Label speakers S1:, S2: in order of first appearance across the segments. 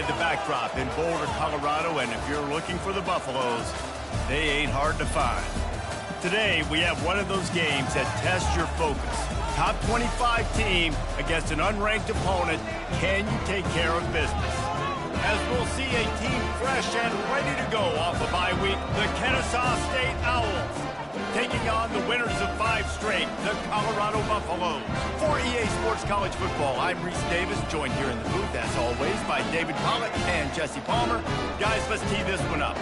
S1: provide the backdrop in Boulder, Colorado, and if you're looking for the Buffaloes, they ain't hard to find. Today, we have one of those games that tests your focus. Top 25 team against an unranked opponent. Can you take care of business? As we'll see a team fresh and ready to go off a bye week, the Kennesaw State Owls taking on the winners of 5 straight, the Colorado Buffaloes. For EA Sports College Football, I'm Reese Davis, joined here in the booth, as always, by David Pollack and Jesse Palmer. Guys, let's tee this one up.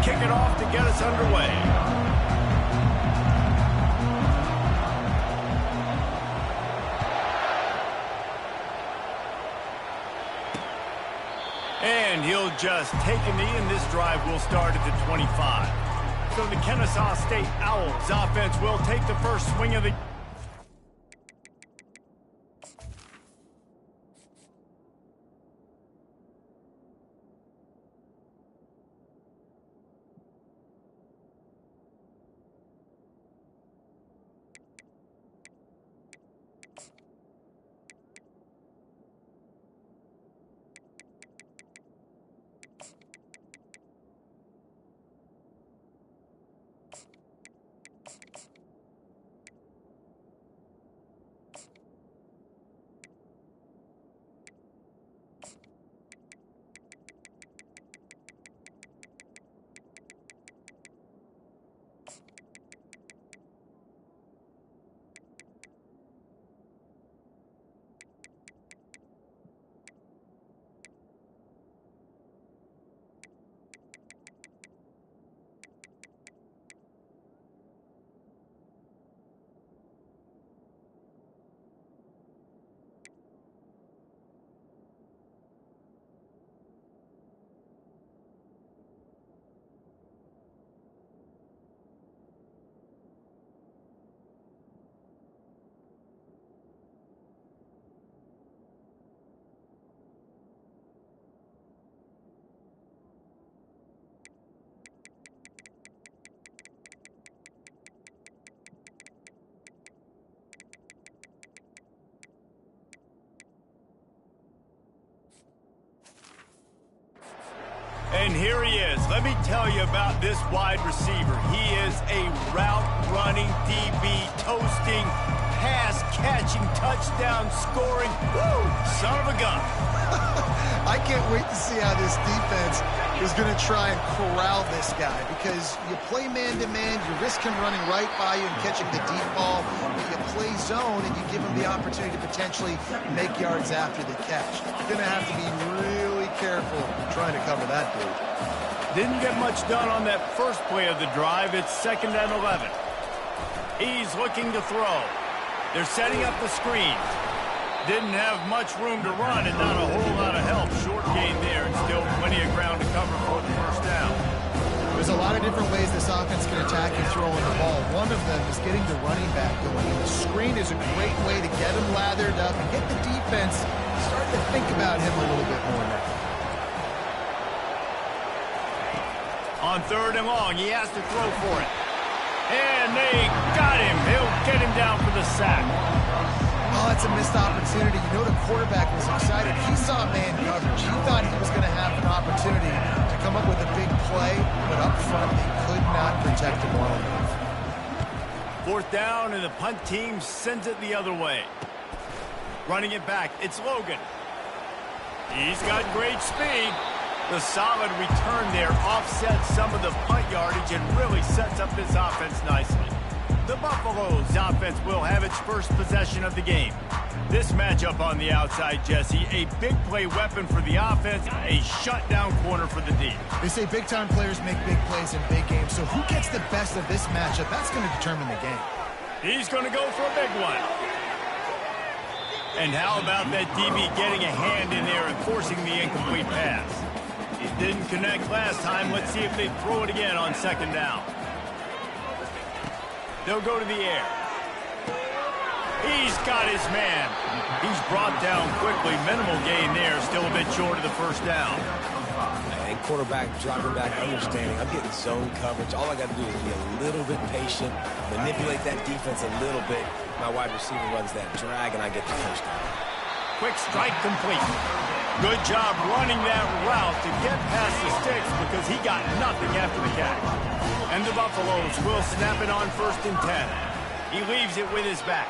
S1: Kick it off to get us underway. And he'll just take a knee, and this drive will start at the 25. So the Kennesaw State Owls offense will take the first swing of the... And here he is. Let me tell you about this wide receiver. He is a route-running DB, toasting, pass-catching, touchdown-scoring, woo, son of a gun.
S2: I can't wait to see how this defense is going to try and corral this guy, because you play man-to-man, you risk him running right by you and catching the deep ball, but you play zone and you give him the opportunity to potentially make yards after the catch. You're going to have to be really careful trying to cover that dude.
S1: Didn't get much done on that first play of the drive. It's 2nd and 11. He's looking to throw. They're setting up the screen. Didn't have much room to run and not a whole lot of help. Short gain there and still plenty of ground to cover for the first down.
S2: There's a lot of different ways this offense can attack you throwing the ball. One of them is getting the running back going. And the screen is a great way to get him lathered up and get the defense starting to think about him a little bit more now.
S1: On 3rd and long, he has to throw for it. And they got him. He'll get him down for the sack.
S2: Oh, that's a missed opportunity. You know the quarterback was excited. He saw man coverage. He thought he was going to have an opportunity to come up with a big play, but up front they could not protect him well enough.
S1: 4th down, and the punt team sends it the other way. Running it back, it's Logan. He's got great speed. The solid return there offsets some of the punt yardage and really sets up this offense nicely. The Buffaloes offense will have its first possession of the game. This matchup on the outside, Jesse, a big play weapon for the offense, a shutdown corner for the D.
S2: They say big-time players make big plays in big games, so who gets the best of this matchup? That's going to determine the game.
S1: He's going to go for a big one. And how about that DB getting a hand in there and forcing the incomplete pass? It didn't connect last time. Let's see if they throw it again on 2nd down. They'll go to the air. He's got his man. He's brought down quickly. Minimal gain there. Still a bit short of the first down.
S3: And quarterback dropping back, understanding I'm getting zone coverage. All I got to do is be a little bit patient, manipulate that defense a little bit. My wide receiver runs that drag, and I get the first down.
S1: Quick strike complete. Good job running that route to get past the sticks because he got nothing after the catch. And the Buffaloes will snap it on 1st and 10. He leaves it with his back.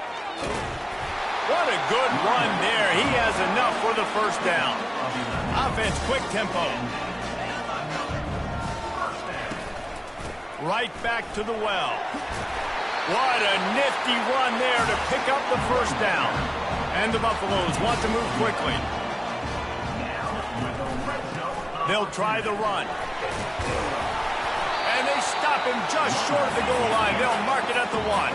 S1: What a good run there. He has enough for the first down. Offense, quick tempo. Right back to the well. What a nifty run there to pick up the first down. And the Buffaloes want to move quickly. They'll try the run. And they stop him just short of the goal line. They'll mark it at the 1.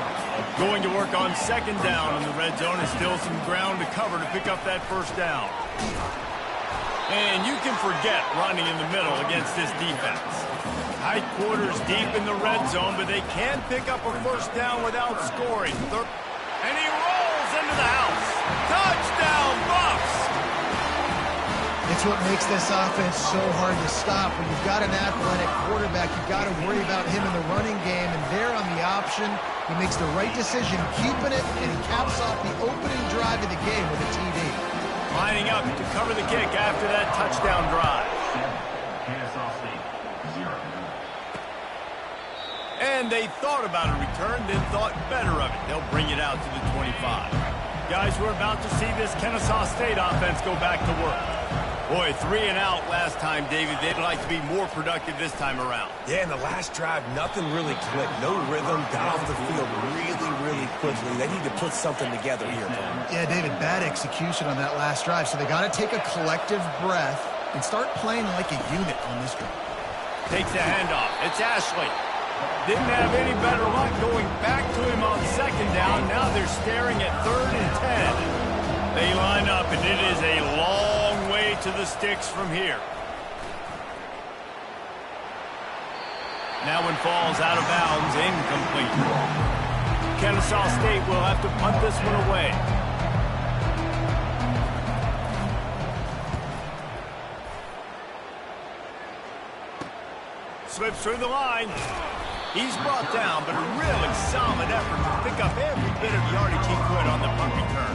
S1: Going to work on 2nd down in the red zone. Is still some ground to cover to pick up that first down. And you can forget running in the middle against this defense. Tight quarters deep in the red zone, but they can pick up a first down without scoring. And he rolls into the house. Touchdown, Buffs!
S2: It's what makes this offense so hard to stop. When you've got an athletic quarterback, you've got to worry about him in the running game, and there on the option, he makes the right decision, keeping it, and he caps off the opening drive of the game with a TD.
S1: Lining up to cover the kick after that touchdown drive. And they thought about a return, then thought better of it. They'll bring it out to the 25. Guys, we're about to see this Kennesaw State offense go back to work. Boy, 3 and out last time, David. They'd like to be more productive this time around.
S3: Yeah, in the last drive, nothing really clicked. No rhythm, got off the field really quickly. They need to put something together here, Paul.
S2: Yeah, David, bad execution on that last drive. So they got to take a collective breath and start playing like a unit on this drive.
S1: Takes the handoff. It's Ashley. Didn't have any better luck going back to him on 2nd down. Now they're staring at 3rd and 10. They line up, and it is a long way to the sticks from here. That one falls out of bounds, incomplete. Kennesaw State will have to punt this one away. Slips through the line. He's brought down, but a really solid effort to pick up every bit of yardage he could on the punt return.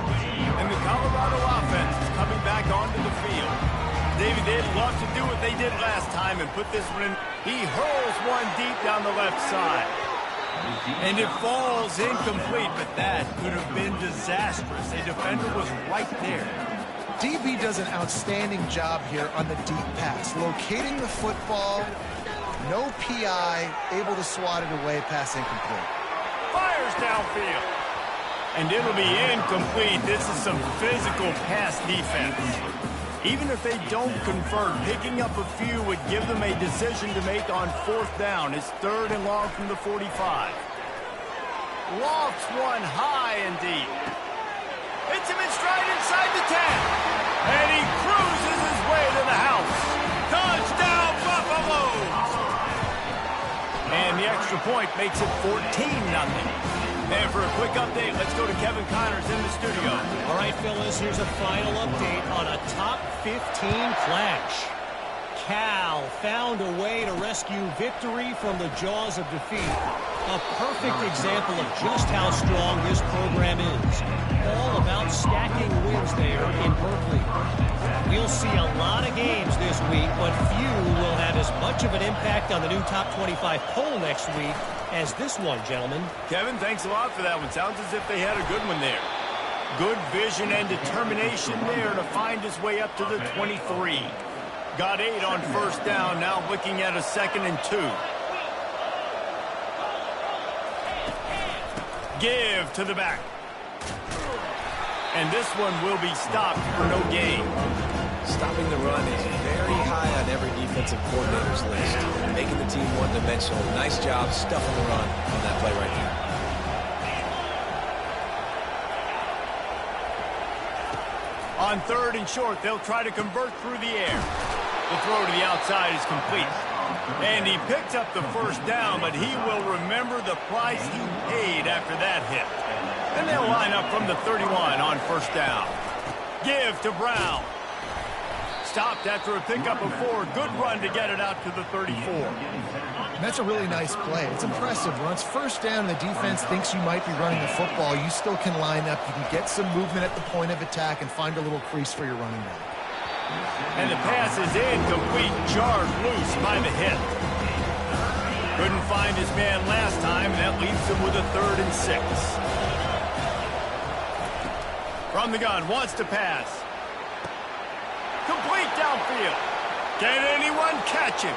S1: And the Colorado offense is coming back onto the field. David, they'd love to do what they did last time and put this one in. He hurls one deep down the left side. And it falls incomplete, but that could have been disastrous. A defender was right there.
S2: DB does an outstanding job here on the deep pass, locating the football. No PI, able to swat it away, pass incomplete.
S1: Fires downfield. And it'll be incomplete. This is some physical pass defense. Even if they don't convert, picking up a few would give them a decision to make on 4th down. It's 3rd and long from the 45. Lofts one high and deep. Hits him in stride inside the 10. And he cruises his way to the house. Touchdown, Buffaloes! And the extra point makes it 14-0. And for a quick update, let's go to Kevin Connors in the studio.
S4: All right, fellas, here's a final update on a top 15 clash. Cal found a way to rescue victory from the jaws of defeat. A perfect example of just how strong this program is. All about stacking wins there in Berkeley. We'll see a lot of games this week, but few will have as much of an impact on the new top 25 poll next week as this one, gentlemen.
S1: Kevin, thanks a lot for that one. Sounds as if they had a good one there. Good vision and determination there to find his way up to the 23. Got 8 on 1st down, now looking at a 2nd and 2. Give to the back. And this one will be stopped for no gain.
S3: Stopping the run is very high on every defensive coordinator's list. Making the team one-dimensional. Nice job stuffing the run on that play right there.
S1: On 3rd and short, they'll try to convert through the air. The throw to the outside is complete. And he picks up the first down, but he will remember the price he paid after that hit. And they'll line up from the 31 on first down. Give to Brown. Stopped after a pickup of 4. Good run to get it out to the 34.
S2: That's a really nice play. It's impressive. Once first down, the defense thinks you might be running the football. You still can line up. You can get some movement at the point of attack and find a little crease for your running back.
S1: And the pass is incomplete. Jarred loose by the hit. Couldn't find his man last time, and that leaves him with a 3rd and 6. From the gun, wants to pass. Complete downfield. Can anyone catch him?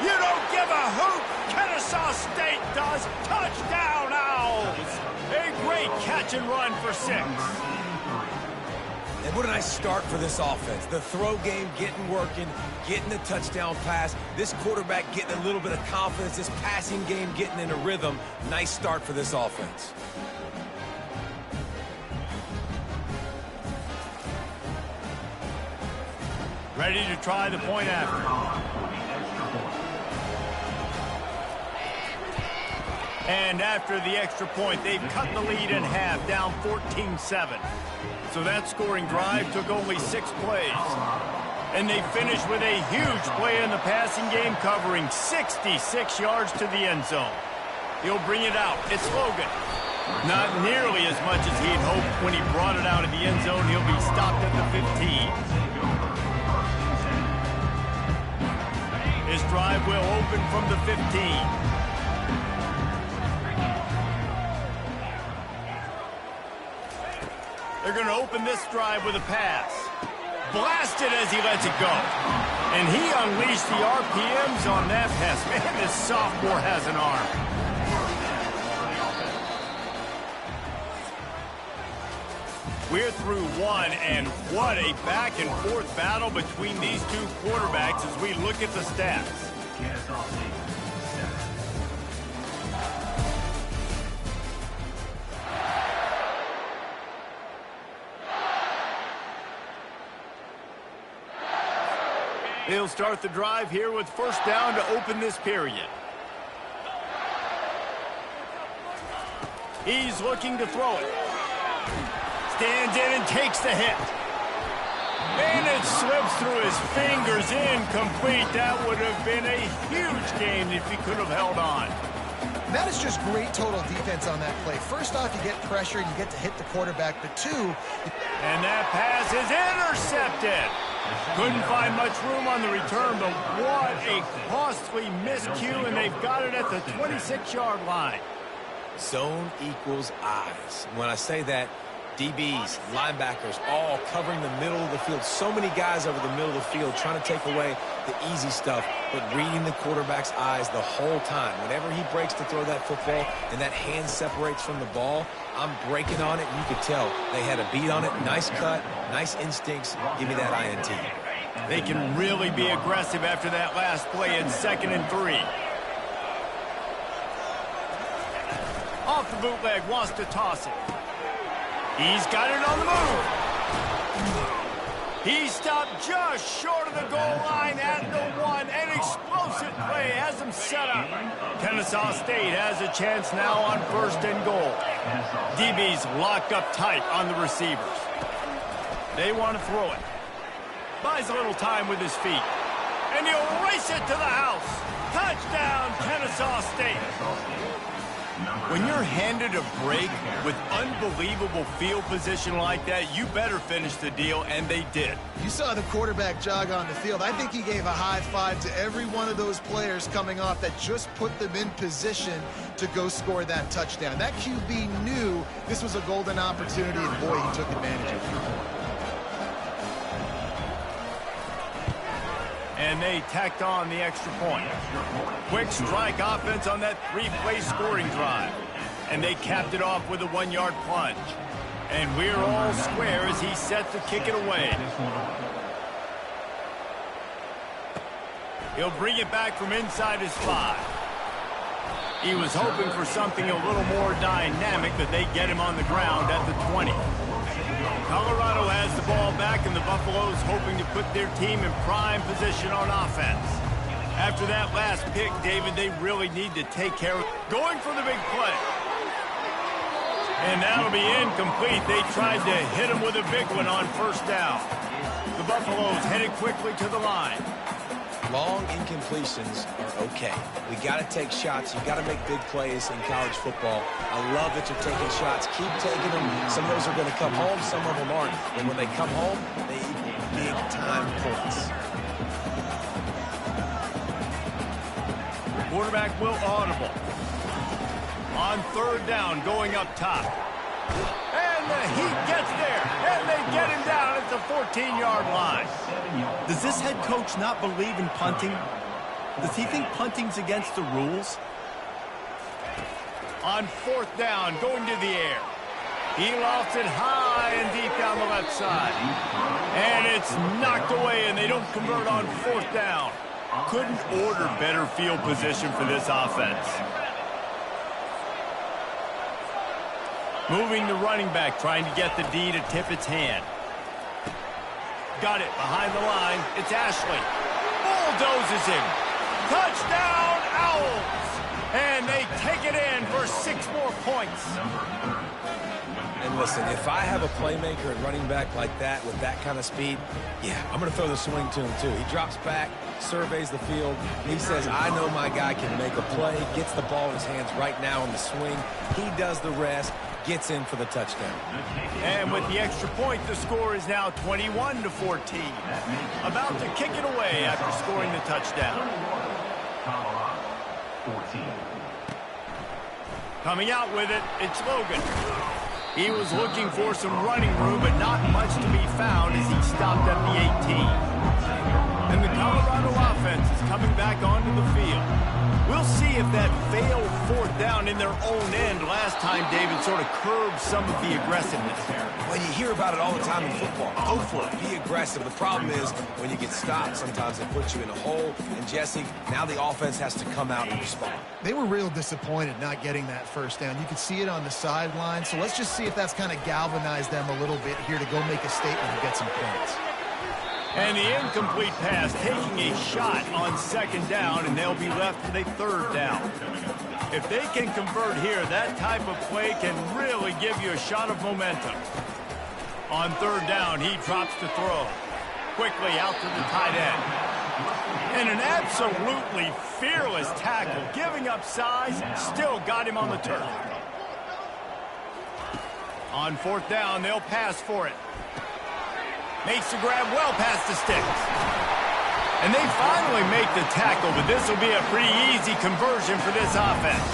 S1: You don't give a hoot. Kennesaw State does. Touchdown, Owls. A great catch and run for 6.
S3: And what a nice start for this offense. The throw game getting working, getting the touchdown pass. This quarterback getting a little bit of confidence. This passing game getting in a rhythm. Nice start for this offense.
S1: Ready to try the point after. And after the extra point, they've cut the lead in half, down 14-7. So that scoring drive took only 6 plays. And they finished with a huge play in the passing game, covering 66 yards to the end zone. He'll bring it out. It's Logan. Not nearly as much as he'd hoped when he brought it out of the end zone. He'll be stopped at the 15. His drive will open from the 15. They're going to open this drive with a pass. Blasted as he lets it go. And he unleashed the RPMs on that pass. Man, this sophomore has an arm. We're through 1, and what a back-and-forth battle between these two quarterbacks as we look at the stats. They'll start the drive here with first down to open this period. He's looking to throw it. Stands in and takes the hit. And it slips through his fingers, incomplete. That would have been a huge game if he could have held on.
S2: That is just great total defense on that play. First off, you get pressure and you get to hit the quarterback, but 2...
S1: And that pass is intercepted. Couldn't find much room on the return, but what a costly miscue, and they've got it at the 26-yard line.
S3: Zone equals eyes. When I say that, DBs, linebackers, all covering the middle of the field. So many guys over the middle of the field trying to take away the easy stuff, but reading the quarterback's eyes the whole time. Whenever he breaks to throw that football and that hand separates from the ball, I'm breaking on it, and you could tell they had a beat on it. Nice cut, nice instincts. Give me that INT.
S1: They can really be aggressive after that last play in 2nd and 3. Off the bootleg, wants to toss it. He's got it on the move. He stopped just short of the goal line at the 1. An explosive play has him set up. Kennesaw State has a chance now on 1st and goal. DB's locked up tight on the receivers. They want to throw it. Buys a little time with his feet. And he'll race it to the house. Touchdown, Kennesaw State. When you're handed a break with unbelievable field position like that, you better finish the deal, and they did.
S2: You saw the quarterback jog on the field. I think he gave a high five to every one of those players coming off that just put them in position to go score that touchdown. That QB knew this was a golden opportunity, and boy, he took advantage of it.
S1: And they tacked on the extra point. Quick strike offense on that 3-play scoring drive. And they capped it off with a 1-yard plunge. And we're all square as he's set to kick it away. He'll bring it back from inside his 5. He was hoping for something a little more dynamic, but they get him on the ground at the 20. Colorado has the ball back, and the Buffaloes hoping to put their team in prime position on offense. After that last pick, David, they really need to take care of going for the big play. And that'll be incomplete. They tried to hit him with a big one on first down. The Buffaloes headed quickly to the line.
S3: Long incompletions are okay. We got to take shots. You got to make big plays in college football. I love that you're taking shots. Keep taking them. Some of those are going to come home. Some of them aren't. And when they come home, they equal big-time points.
S1: Quarterback will audible. On third down, going up top. And the Heat gets there. And they get him down at the 14-yard line. Does this head coach not believe in punting? Does he think punting's against the rules? On fourth down, going to the air. He lofts it high and deep down the left side. And it's knocked away, and they don't convert on fourth down. Couldn't order better field position for this offense. Moving the running back, trying to get the D to tip its hand. Got it behind the line. It's Ashley. Bulldozes him. Touchdown, Owls! And they take it in for 6 more points.
S3: And listen, if I have a playmaker at running back like that with that kind of speed, yeah, I'm going to throw the swing to him too. He drops back, surveys the field. He says, I know my guy can make a play, gets the ball in his hands right now in the swing. He does the rest. Gets in for the touchdown.
S1: And with the extra point, the score is now 21-14. About to kick it away after scoring the touchdown. Coming out with it, it's Logan. He was looking for some running room, but not much to be found as he stopped at the 18. And the Colorado offense is coming back onto the field. We'll see if that failed fourth down in their own end last time, David, sort of curbed some of the aggressiveness.
S3: Well, you hear about it all the time in football. Go for it. Be aggressive. The problem is when you get stopped, sometimes it puts you in a hole. And, Jesse, now the offense has to come out and respond.
S2: They were real disappointed not getting that first down. You could see it on the sideline. So let's just see if that's kind of galvanized them a little bit here to go make a statement and get some points.
S1: And the incomplete pass taking a shot on second down, and they'll be left with a third down. If they can convert here, that type of play can really give you a shot of momentum. On third down, he drops to throw. Quickly out to the tight end. And an absolutely fearless tackle, giving up size, still got him on the turf. On fourth down, they'll pass for it. Makes the grab well past the sticks. And they finally make the tackle, but this will be a pretty easy conversion for this offense.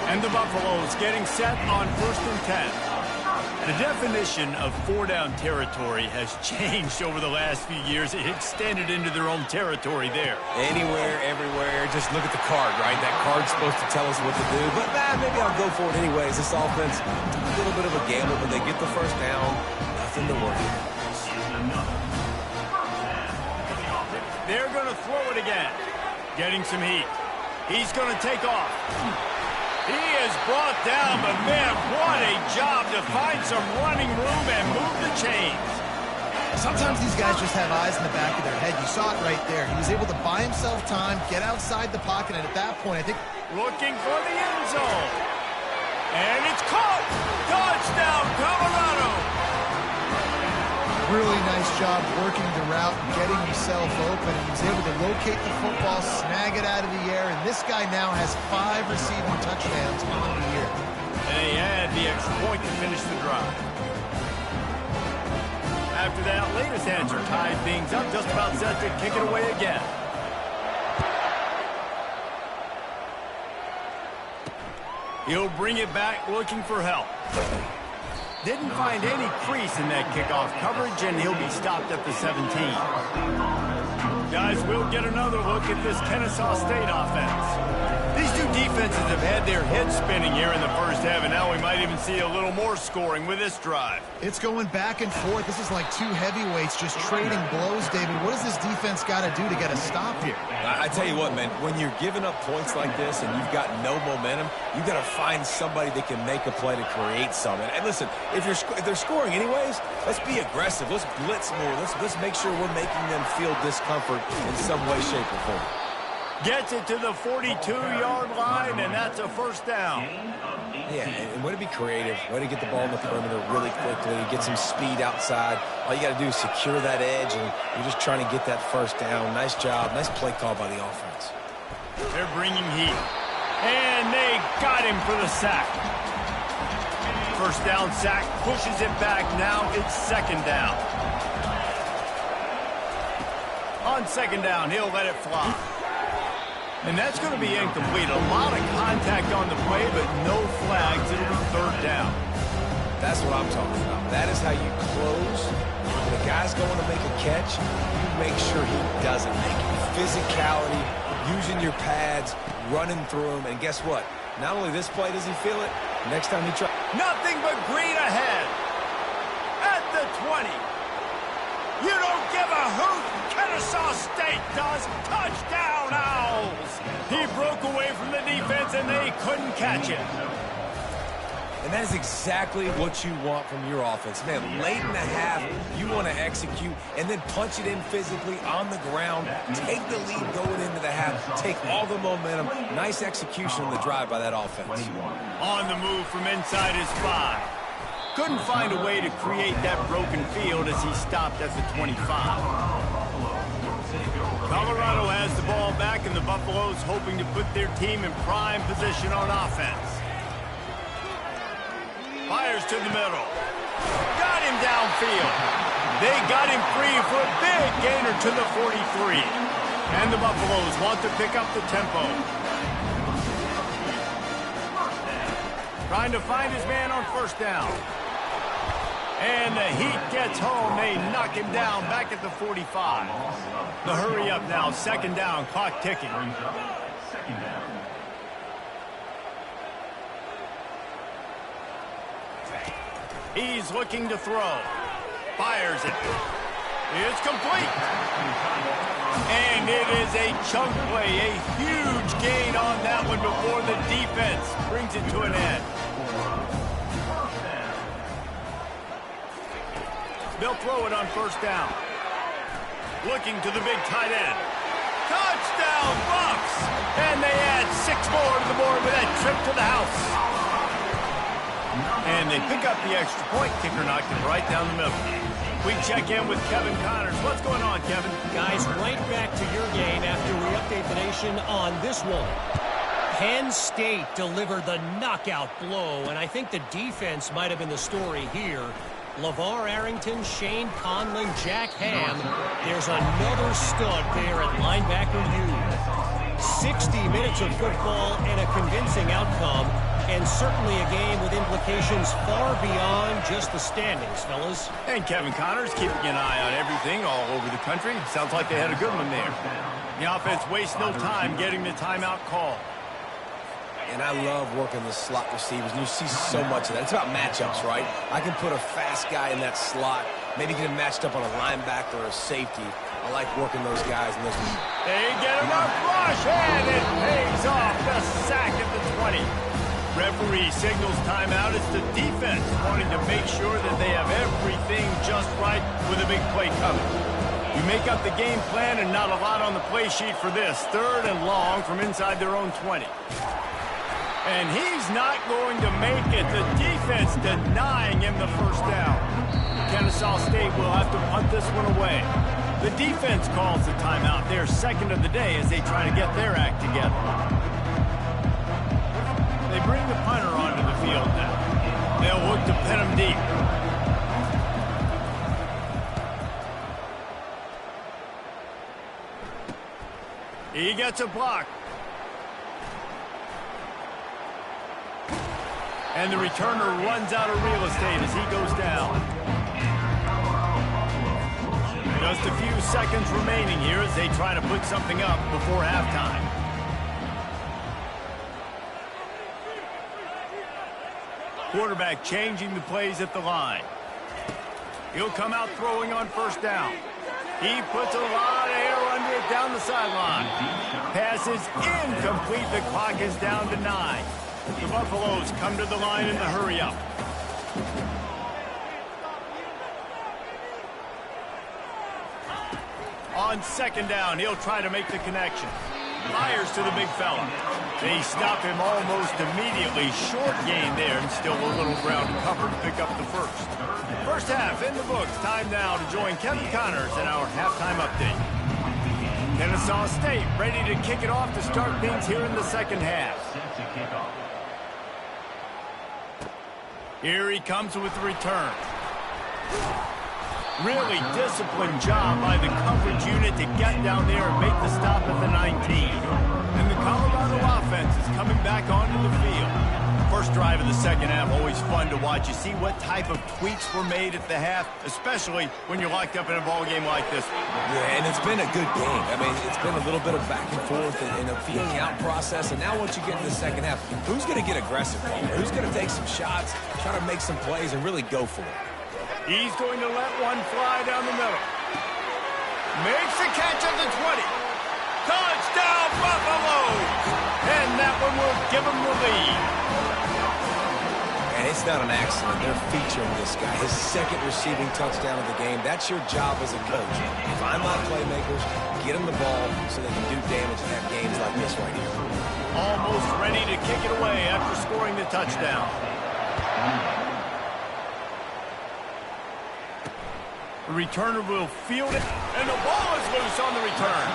S1: And the Buffaloes getting set on 1st and 10. The definition of 4-down territory has changed over the last few years. It extended into their own territory there.
S3: Anywhere, everywhere, just look at the card, right? That card's supposed to tell us what to do. But maybe I'll go for it anyways. This offense, a little bit of a gamble, but they get the first down. Nothing to worry about.
S1: They're going to throw it again. Getting some heat. He's going to take off. He is brought down, but man, what a job to find some running room and move the chains.
S2: Sometimes these guys just have eyes in the back of their head. You saw it right there. He was able to buy himself time, get outside the pocket, and at that point, I think...
S1: Looking for the end zone. And it's caught. Touchdown, Colorado.
S2: Really nice job working the route and getting himself open. He was able to locate the football, snag it out of the air, and this guy now has 5 receiving touchdowns on the year.
S1: And they add the extra point to finish the drive. After that latest answer tied things up, just about set to kick it away again. He'll bring it back looking for help. Didn't find any crease in that kickoff coverage, and he'll be stopped at the 17. Guys, we'll get another look at this Kennesaw State offense. These two defenses have had their heads spinning here in the first half, and now we might even see a little more scoring with this drive.
S2: It's going back and forth. This is like two heavyweights just trading blows, David. What does this defense got to do to get a stop here?
S3: I tell you what, man, when you're giving up points like this and you've got no momentum, you've got to find somebody that can make a play to create something. And listen, if they're scoring anyways, let's be aggressive. Let's blitz more. Let's make sure we're making them feel discomfort in some way, shape, or form.
S1: Gets it to the 42-yard line, and that's a first down.
S3: Yeah, and way to be creative, way to get the ball in the perimeter really quickly, get some speed outside. All you got to do is secure that edge, and you're just trying to get that first down. Nice job, nice play call by the offense.
S1: They're bringing heat, and they got him for the sack. First down sack, pushes it back. Now it's second down. On second down, he'll let it fly. And that's going to be incomplete. A lot of contact on the play, but no flags. It'll be third down.
S3: That's what I'm talking about. That is how you close. When the guy's going to make a catch, you make sure he doesn't make it. Physicality, using your pads, running through him. And guess what? Not only this play does he feel it, next time he tries.
S1: Nothing but green ahead. At the 20. You don't give a hoot. Kennesaw State does. Touchdown, Owls. He broke away from the defense, and they couldn't catch it.
S3: And that is exactly what you want from your offense. Man, late in the half, you want to execute and then punch it in physically on the ground. Take the lead going into the half. Take all the momentum. Nice execution on the drive by that offense.
S1: On the move from inside his 5. Couldn't find a way to create that broken field as he stopped at the 25. Colorado has the ball back, and the Buffaloes hoping to put their team in prime position on offense. Fires to the middle. Got him downfield. They got him free for a big gainer to the 43. And the Buffaloes want to pick up the tempo. Trying to find his man on first down. And the Heat gets home. They knock him down back at the 45. The hurry up now. Second down. Clock ticking. He's looking to throw. Fires it. It's complete. And it is a chunk play. A huge gain on that one before the defense brings it to an end. They'll throw it on first down. Looking to the big tight end. Touchdown, Bucks! And they add 6 more to the board with that trip to the house. And they pick up the extra point. Kicker knocked it right down the middle. We check in with Kevin Connors. What's going on, Kevin?
S4: Guys, right back to your game after we update the nation on this one. Penn State delivered the knockout blow, and I think the defense might have been the story here. LeVar Arrington, Shane Conlon, Jack Ham. There's another stud there at linebacker U. 60 minutes of football and a convincing outcome, and certainly a game with implications far beyond just the standings, fellas.
S1: And Kevin Connors keeping an eye on everything all over the country. Sounds like they had a good one there. The offense wastes no time getting the timeout call.
S3: And I love working the slot receivers, and you see so much of that. It's about matchups, right? I can put a fast guy in that slot, maybe get him matched up on a linebacker or a safety. I like working those guys. And those.
S1: They get him a rush, and it pays off. The sack at the 20. Referee signals timeout. It's the defense wanting to make sure that they have everything just right with a big play coming. You make up the game plan, and not a lot on the play sheet for this. 3rd and long from inside their own 20. And he's not going to make it. The defense denying him the first down. Kennesaw State will have to punt this one away. The defense calls the timeout. Their second of the day as they try to get their act together. They bring the punter onto the field now. They'll look to pin him deep. He gets a block. And the returner runs out of real estate as he goes down. Just a few seconds remaining here as they try to put something up before halftime. Quarterback changing the plays at the line. He'll come out throwing on first down. He puts a lot of air under it down the sideline. Pass is incomplete. The clock is down to 9. The Buffaloes come to the line in the hurry-up. On second down, he'll try to make the connection. Fires to the big fella. They stop him almost immediately. Short gain there, and still a little ground to cover to pick up the first. First half in the books. Time now to join Kevin Connors in our halftime update. Kennesaw State ready to kick it off to start things here in the second half. Here he comes with the return. Really disciplined job by the coverage unit to get down there and make the stop at the 19. And the Colorado offense is coming back onto the field. First drive of the second half, always fun to watch. You see what type of tweaks were made at the half, especially when you're locked up in a ball game like this one.
S3: Yeah, and it's been a good game. I mean, it's been a little bit of back and forth and a feeling out process. And now once you get into the second half, who's going to get aggressive here? Who's going to take some shots, try to make some plays, and really go for it?
S1: He's going to let one fly down the middle. Makes the catch at the 20. Touchdown, Buffaloes! And that one will give them the lead.
S3: And it's not an accident. They're featuring this guy. His second receiving touchdown of the game. That's your job as a coach. Find my playmakers, get them the ball so they can do damage and have games like this right here.
S1: Almost ready to kick it away after scoring the touchdown. The returner will field it, and the ball is loose on the return.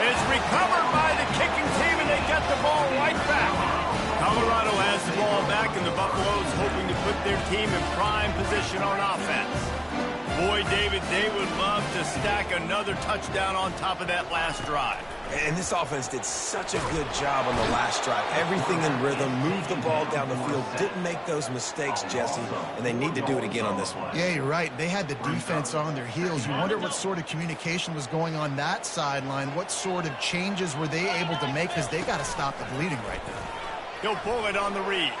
S1: It's recovered by the kicking team, and they get the ball right back. Colorado has the ball back, and the Buffaloes hoping to put their team in prime position on offense. Boy, David, they would love to stack another touchdown on top of that last drive.
S3: And this offense did such a good job on the last drive. Everything in rhythm, moved the ball down the field, didn't make those mistakes, Jesse, and they need to do it again on this one.
S2: Yeah, you're right. They had the defense on their heels. You wonder what sort of communication was going on that sideline. What sort of changes were they able to make, because they got to stop the bleeding right now.
S1: He'll pull it on the read.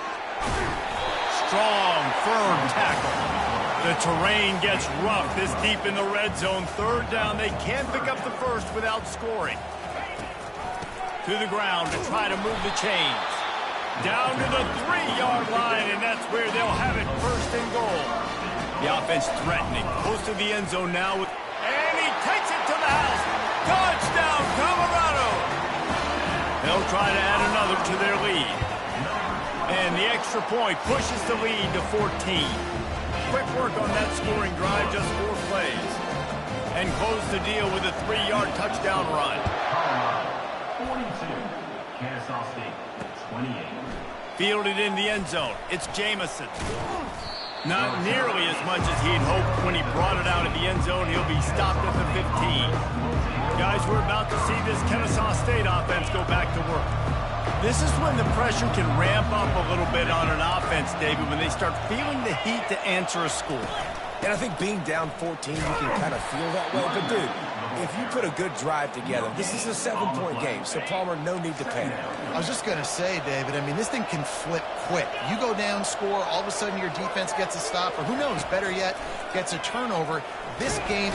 S1: Strong, firm tackle. The terrain gets rough this deep in the red zone. Third down, they can't pick up the first without scoring. To the ground to try to move the chains. Down to the 3-yard line, and that's where they'll have it, first and goal. The offense threatening, close to the end zone now. And he takes it to the house. Touchdown, Colorado! They'll try to add another to their lead. And the extra point pushes the lead to 14. Quick work on that scoring drive, just 4 plays. And close the deal with a 3-yard touchdown run.
S5: 42, Kennesaw State, 28.
S1: Fielded in the end zone. It's Jamison. Not nearly as much as he'd hoped when he brought it out of the end zone. He'll be stopped at the 15. Guys, we're about to see this Kennesaw State offense go back to work. This is when the pressure can ramp up a little bit on an offense, David, when they start feeling the heat to answer a score.
S3: And I think being down 14, you can kind of feel that way. But, dude, if you put a good drive together, this is a 7-point game, so Palmer, no need to panic.
S2: I was just going to say, David, I mean, this thing can flip quick. You go down, score, all of a sudden your defense gets a stop, or who knows, better yet, gets a turnover. This game...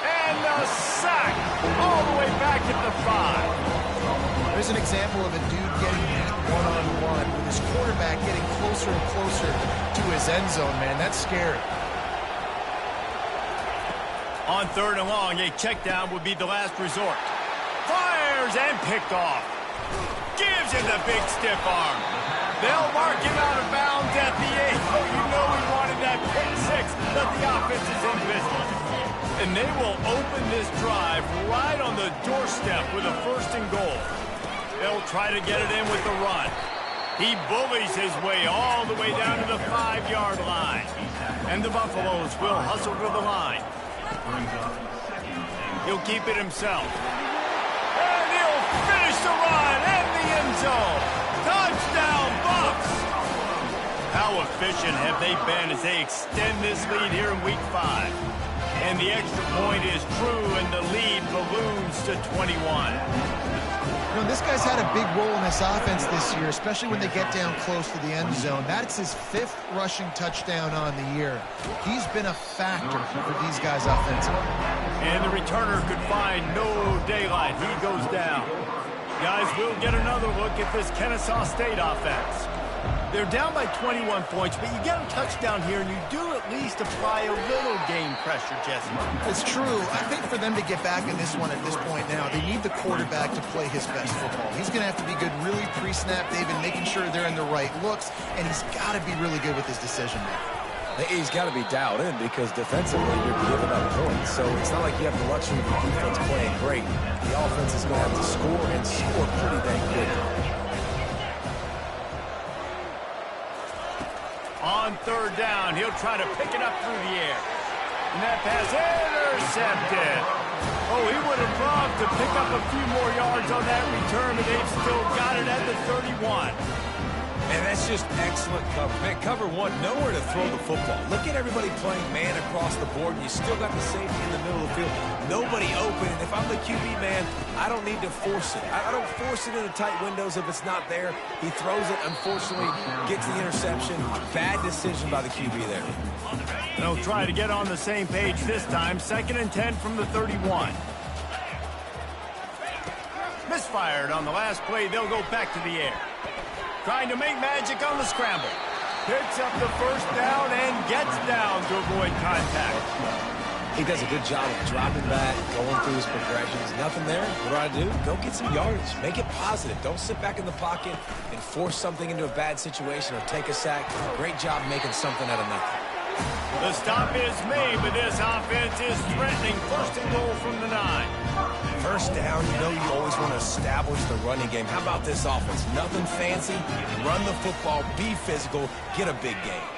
S1: And the sack all the way back at the 5.
S2: There's an example of a dude getting beat one-on-one with his quarterback getting closer and closer to his end zone, man. That's scary.
S1: On 3rd and long, a check down would be the last resort. Fires and picked off. Gives him the big stiff arm. They'll mark him out of bounds at the 8. Oh, you know he wanted that pick 6, but the offense is in business. And they will open this drive right on the doorstep with a 1st and goal. They'll try to get it in with the run. He bullies his way all the way down to the 5-yard line. And the Buffaloes will hustle to the line. He'll keep it himself. And he'll finish the run in the end zone. Touchdown, Buffs! How efficient have they been as they extend this lead here in Week 5? And the extra point is true, and the lead balloons to 21.
S2: You know, this guy's had a big role in this offense this year, especially when they get down close to the end zone. That's his 5th rushing touchdown on the year. He's been a factor for these guys offensively.
S1: And the returner could find no daylight. He goes down. Guys, we'll get another look at this Kennesaw State offense. They're down by 21 points, but you get a touchdown here, and you do at least apply a little game pressure, Jesse.
S2: It's true. I think for them to get back in this one at this point now, they need the quarterback to play his best football. He's going to have to be good really pre-snap, David, making sure they're in the right looks, and he's got to be really good with his decision making.
S3: He's got to be dialed in because defensively you're giving up points. So it's not like you have the luxury of the defense playing great. The offense is going to have to score and score pretty dang quick.
S1: On third down, he'll try to pick it up through the air. And that pass intercepted. Oh, he would have loved to pick up a few more yards on that return, but they've still got it at the 31.
S3: And that's just excellent cover. Man, cover one, nowhere to throw the football. Look at everybody playing man across the board, and you still got the safety in the middle of the field. Nobody open, and if I'm the QB man, I don't need to force it. I don't force it into tight windows if it's not there. He throws it, unfortunately, gets the interception. Bad decision by the QB there.
S1: They'll try to get on the same page this time. 2nd and 10 from the 31. Misfired on the last play. They'll go back to the air. Trying to make magic on the scramble. Picks up the first down and gets down to avoid contact.
S3: He does a good job of dropping back, going through his progressions. Nothing there. What do? Go get some yardage. Make it positive. Don't sit back in the pocket and force something into a bad situation or take a sack. Great job making something out of nothing.
S1: The stop is made, but this offense is threatening. 1st and goal from the 9.
S3: First down, you know you always want to establish the running game. How about this offense? Nothing fancy. Run the football, be physical, get a big game.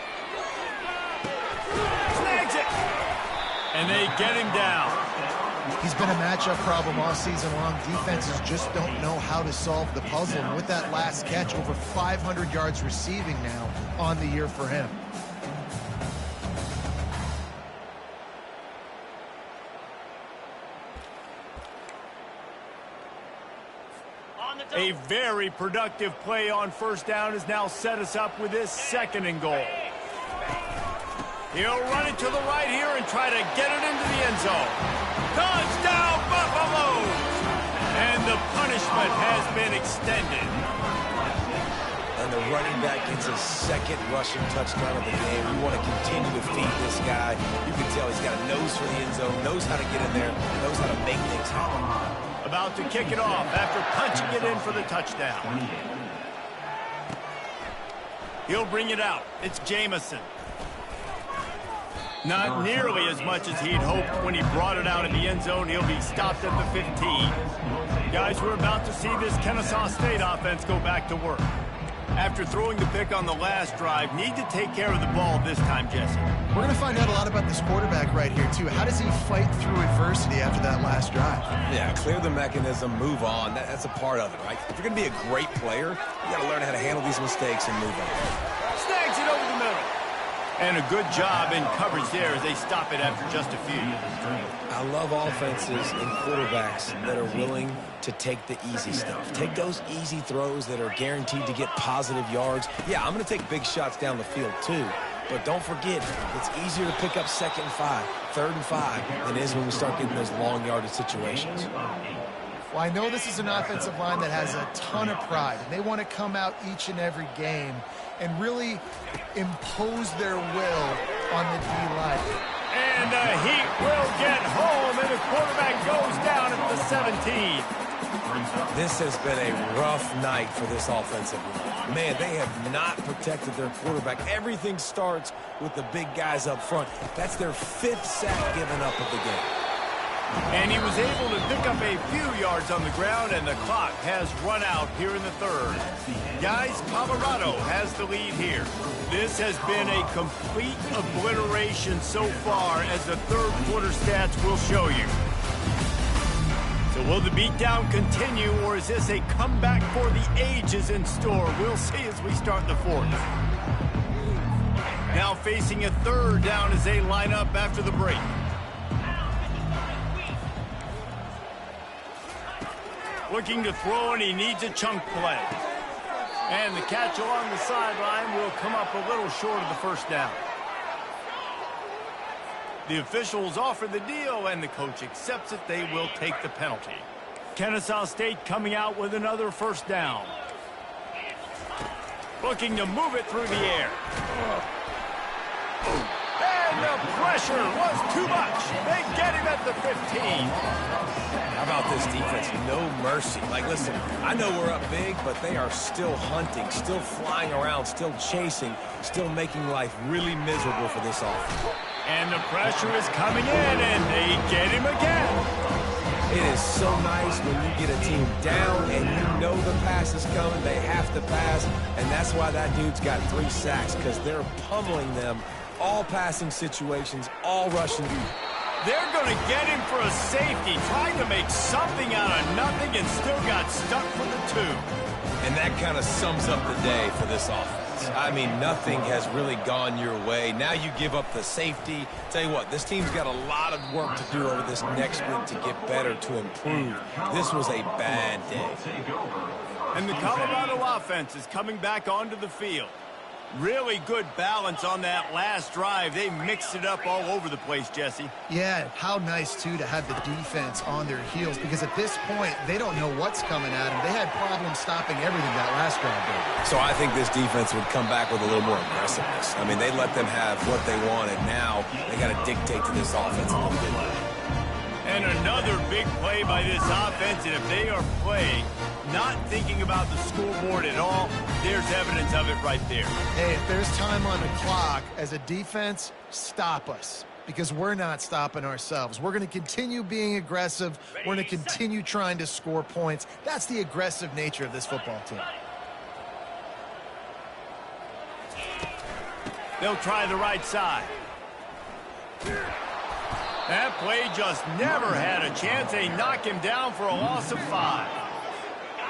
S1: Snags it! And they get him down.
S2: He's been a matchup problem all season long. Defenses just don't know how to solve the puzzle. And with that last catch, over 500 yards receiving now on the year for him.
S1: A very productive play on first down has now set us up with this 2nd and goal. He'll run it to the right here and try to get it into the end zone. Touchdown, Buffaloes! And the punishment has been extended.
S3: And the running back gets his 2nd rushing touchdown of the game. We want to continue to feed this guy. You can tell he's got a nose for the end zone, knows how to get in there, knows how to make things happen.
S1: About to kick it off after punching it in for the touchdown. He'll bring it out. It's Jamison. Not nearly as much as he'd hoped when he brought it out in the end zone. He'll be stopped at the 15. Guys, we're about to see this Kennesaw State offense go back to work. After throwing the pick on the last drive, need to take care of the ball this time, Jesse.
S2: We're going to find out a lot about this quarterback right here, too. How does he fight through adversity after that last drive?
S3: Yeah, clear the mechanism, move on. That's a part of it, right? If you're going to be a great player, you got to learn how to handle these mistakes and move on.
S1: Snags it over the middle. And a good job in coverage there as they stop it after just a few.
S3: I love offenses and quarterbacks that are willing to take the easy stuff. Take those easy throws that are guaranteed to get positive yards. Yeah, I'm going to take big shots down the field too. But don't forget, it's easier to pick up 2nd and 5, 3rd and 5 than it is when we start getting those long yardage situations.
S2: Well, I know this is an offensive line that has a ton of pride, and they want to come out each and every game and really impose their will on the D-line.
S1: And the Heat will get home, and the quarterback goes down at the 17.
S3: This has been a rough night for this offensive line. Man, they have not protected their quarterback. Everything starts with the big guys up front. That's their 5th sack given up of the game.
S1: And he was able to pick up a few yards on the ground, and the clock has run out here in the 3rd. Guys, Colorado has the lead here. This has been a complete obliteration so far, as the 3rd quarter stats will show you. So will the beatdown continue, or is this a comeback for the ages in store? We'll see as we start the 4th. Now facing a 3rd down as they line up after the break. Looking to throw, and he needs a chunk play. And the catch along the sideline will come up a little short of the 1st down. The officials offer the deal, and the coach accepts it. They will take the penalty. Kennesaw State coming out with another 1st down. Looking to move it through the air. And the pressure was too much. They get him at the 15.
S3: How about this defense? No mercy. Like, listen, I know we're up big, but they are still hunting, still flying around, still chasing, still making life really miserable for this offense.
S1: And the pressure is coming in, and they get him again.
S3: It is so nice when you get a team down and you know the pass is coming, they have to pass, and that's why that dude's got 3 sacks, because they're pummeling them, all passing situations, all rushing deep.
S1: They're going to get him for a safety, trying to make something out of nothing and still got stuck for the 2.
S3: And that kind of sums up the day for this offense. I mean, nothing has really gone your way. Now you give up the safety. Tell you what, this team's got a lot of work to do over this next week to get better, to improve. This was a bad day.
S1: And the Colorado offense is coming back onto the field. Really good balance on that last drive. They mixed it up all over the place, Jesse.
S2: Yeah, how nice, too, to have the defense on their heels, because at this point, they don't know what's coming at them. They had problems stopping everything that last drive, David.
S3: So I think this defense would come back with a little more aggressiveness. I mean, they let them have what they wanted. Now they got to dictate to this offense a little bit.
S1: And another big play by this offense, and if they are playing, not thinking about the scoreboard at all, there's evidence of it right there.
S2: Hey, if there's time on the clock, as a defense, stop us, because we're not stopping ourselves. We're going to continue being aggressive. We're going to continue trying to score points. That's the aggressive nature of this football team.
S1: They'll try the right side. That play just never had a chance. They knock him down for a loss of 5.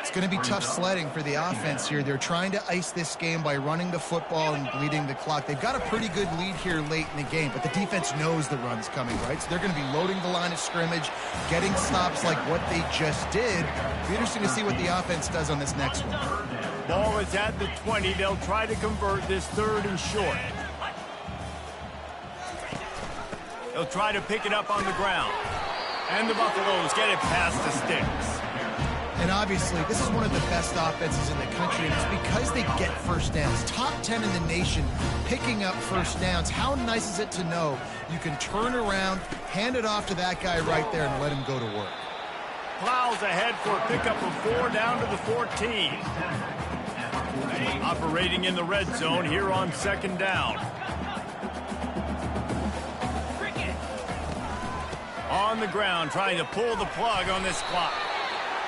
S2: It's going to be tough sledding for the offense here. They're trying to ice this game by running the football and bleeding the clock. They've got a pretty good lead here late in the game, but the defense knows the run's coming, right? So they're going to be loading the line of scrimmage, getting stops like what they just did. It'll be interesting to see what the offense does on this next one.
S1: Ball is at the 20. They'll try to convert this 3rd and short. They'll try to pick it up on the ground. And the Buffaloes get it past the sticks.
S2: And obviously, this is one of the best offenses in the country, and it's because they get first downs. Top 10 in the nation picking up first downs. How nice is it to know you can turn around, hand it off to that guy right there, and let him go to work.
S1: Plows ahead for a pickup of 4 down to the 14. Operating in the red zone here on 2nd down. On the ground, trying to pull the plug on this clock.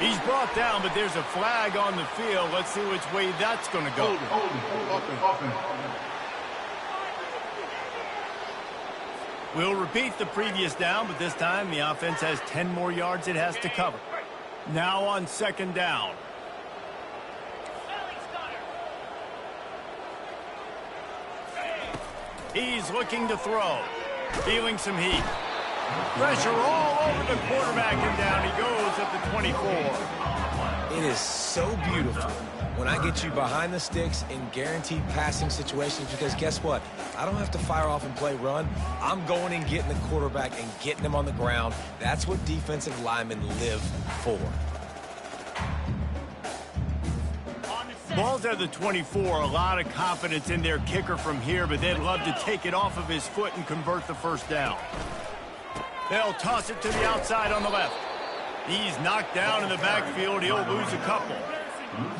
S1: He's brought down, but there's a flag on the field. Let's see which way that's going to go. We'll repeat the previous down, but this time the offense has 10 more yards it has to cover. Now on 2nd down. He's looking to throw. Feeling some heat. Pressure all over the quarterback, and down he goes at the 24.
S3: It is so beautiful when I get you behind the sticks in guaranteed passing situations, because guess what? I don't have to fire off and play run. I'm going and getting the quarterback and getting him on the ground. That's what defensive linemen live for.
S1: Ball's at the 24. A lot of confidence in their kicker from here, but they'd love to take it off of his foot and convert the 1st down. They'll toss it to the outside on the left. He's knocked down in the backfield. He'll lose a couple.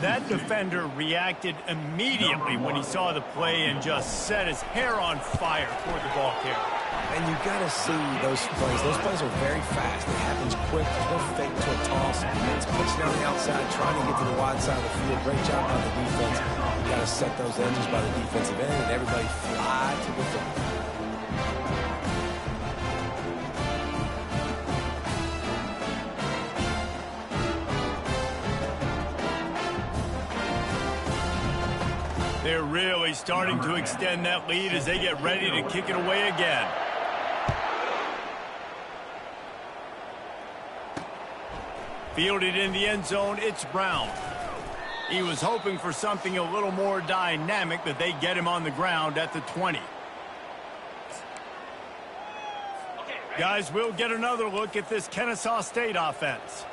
S1: That defender reacted immediately when he saw the play and just set his hair on fire toward the ball carrier.
S3: And you got to see those plays. Those plays are very fast. It happens quick. No fake to a toss. It's pushing on the outside, trying to get to the wide side of the field. Great job by the defense. You got to set those edges by the defensive end, and everybody fly to the front.
S1: They're really starting to extend that lead as they get ready to kick it away again. Fielded in the end zone, it's Brown. He was hoping for something a little more dynamic, but they get him on the ground at the 20. Guys, we'll get another look at this Kennesaw State offense.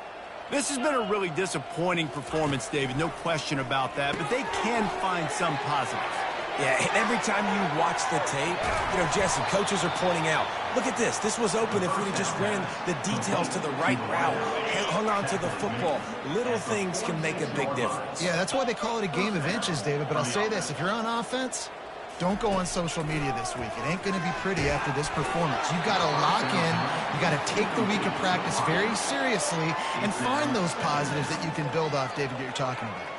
S1: This has been a really disappointing performance, David. No question about that, but they can find some positives.
S3: Yeah, and every time you watch the tape, Jesse, coaches are pointing out, look at this. This was open if we'd have just ran the details to the right route, hung on to the football. Little things can make a big difference.
S2: Yeah, that's why they call it a game of inches, David. But I'll say this, if you're on offense, don't go on social media this week. It ain't going to be pretty after this performance. You've got to lock in. You got to take the week of practice very seriously and find those positives that you can build off, David, that you're talking about.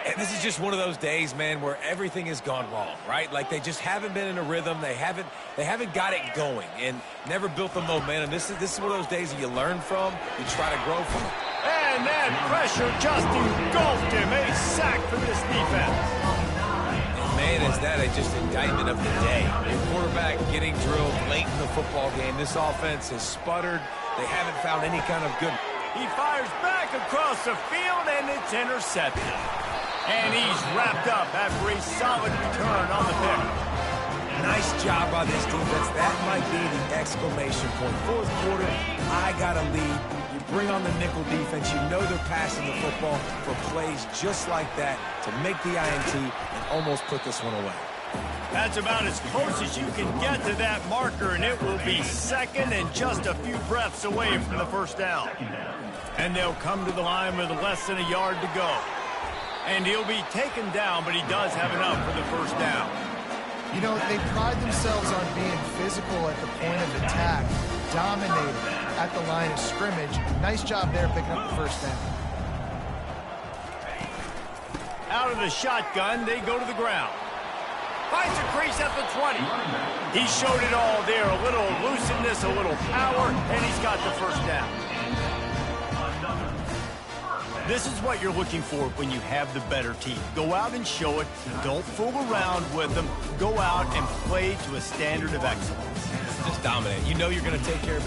S3: And this is just one of those days, man, where everything has gone wrong, right? Like they just haven't been in a rhythm. They haven't got it going and never built the momentum. This is one of those days that you learn from, you try to grow from.
S1: And that pressure just engulfed him. A sack for this defense.
S3: Man, is that just indictment of the day. Your quarterback getting drilled late in the football game. This offense has sputtered. They haven't found any kind of good.
S1: He fires back across the field, and it's intercepted. And he's wrapped up after a solid return on the pick.
S3: Nice job by this defense. That might be the exclamation point. Fourth quarter, I got a lead. You bring on the nickel defense. You know they're passing the football for plays just like that to make the INT and almost put this one away.
S1: That's about as close as you can get to that marker, and it will be second and just a few breaths away from the first down. And they'll come to the line with less than a yard to go. And he'll be taken down, but he does have enough for the first down.
S2: You know, they pride themselves on being physical at the point of attack, dominating at the line of scrimmage. Nice job there picking up the first down.
S1: Out of the shotgun, they go to the ground. Finds a crease at the 20. He showed it all there. A little elusiveness, a little power, and he's got the first down. This is what you're looking for when you have the better team. Go out and show it. Don't fool around with them. Go out and play to a standard of excellence.
S3: Just dominate. You know you're going to take care of business.